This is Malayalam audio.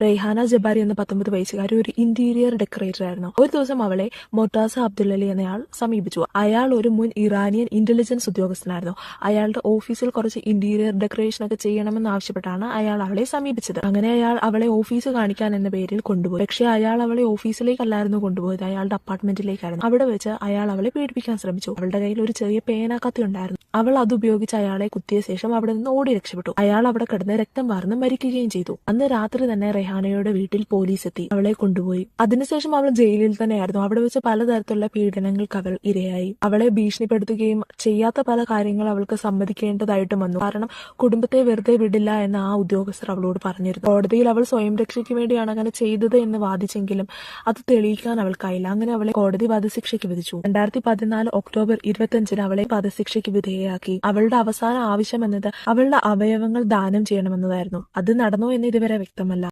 റെയ്ഹാന ജബാരി എന്ന 19 വയസ്സുകാരി ഒരു ഇന്റീരിയർ ഡെക്കറേറ്റർ ആയിരുന്നു. ഒരു ദിവസം അവളെ മൊട്ടാസ അബ്ദുള്ളലി എന്നയാൾ സമീപിച്ചു. അയാൾ ഒരു മുൻ ഇറാനിയൻ ഇന്റലിജൻസ് ഉദ്യോഗസ്ഥനായിരുന്നു. അയാളുടെ ഓഫീസിൽ കുറച്ച് ഇന്റീരിയർ ഡെക്കറേഷൻ ഒക്കെ ചെയ്യണമെന്ന് ആവശ്യപ്പെട്ടാണ് അയാൾ അവളെ സമീപിച്ചത്. അങ്ങനെ അയാൾ അവളെ ഓഫീസ് കാണിക്കാൻ എന്ന പേരിൽ കൊണ്ടുപോയി. പക്ഷേ അയാൾ അവളെ ഓഫീസിലേക്കല്ലായിരുന്നു കൊണ്ടുപോയത്, അയാളുടെ അപ്പാർട്ട്മെന്റിലേക്കായിരുന്നു. അവിടെ വെച്ച് അയാൾ അവളെ പീഡിപ്പിക്കാൻ ശ്രമിച്ചു. അവളുടെ കയ്യിൽ ഒരു ചെറിയ പേനാക്കത്തി ഉണ്ടായിരുന്നു. അവൾ അതുപയോഗിച്ച് അയാളെ കുത്തിയ ശേഷം അവിടെ നിന്ന് ഓടി രക്ഷപ്പെട്ടു. അയാൾ അവിടെ കിടന്ന് രക്തം വാർന്ന് മരിക്കുകയും ചെയ്തു. അന്ന് രാത്രി തന്നെ റെഹാനയുടെ വീട്ടിൽ പോലീസ് എത്തി അവളെ കൊണ്ടുപോയി. അതിനുശേഷം അവൾ ജയിലിൽ തന്നെയായിരുന്നു. അവിടെ വെച്ച് പലതരത്തിലുള്ള പീഡനങ്ങൾക്ക് അവൾ ഇരയായി. അവളെ ഭീഷണിപ്പെടുത്തുകയും ചെയ്യാത്ത പല കാര്യങ്ങൾ അവൾക്ക് സമ്മതിക്കേണ്ടതായിട്ടും വന്നു. കാരണം കുടുംബത്തെ വെറുതെ വിടില്ല എന്ന് ആ ഉദ്യോഗസ്ഥർ അവളോട് പറഞ്ഞിരുന്നു. കോടതിയിൽ അവൾ സ്വയം രക്ഷയ്ക്ക് വേണ്ടിയാണ് അങ്ങനെ ചെയ്തത് എന്ന് വാദിച്ചെങ്കിലും അത് തെളിയിക്കാൻ അവൾക്കായില്ല. അങ്ങനെ അവളെ കോടതി വധശിക്ഷയ്ക്ക് വിധിച്ചു. 2014 ഒക്ടോബർ 25 അവളെ വധശിക്ഷയ്ക്ക് വിധേയയാക്കി. അവളുടെ അവസാന ആവശ്യം എന്നത് അവളുടെ അവയവങ്ങൾ ദാനം ചെയ്യണമെന്നതായിരുന്നു. അത് നടന്നോ എന്ന് ഇതുവരെ വ്യക്തമല്ല.